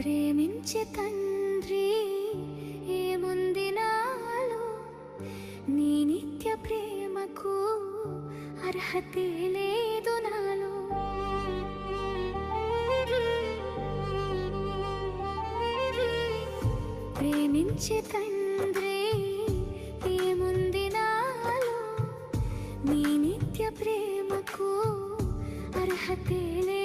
ప్రేమించే తండ్రి ఏముంది నాలో, నీ నిత్య ప్రేమకు అర్హతే లేదు నాలో. ప్రేమించే తండ్రి ఏముంది నాలో, నీ నిత్య ప్రేమకు అర్హతే లేదు.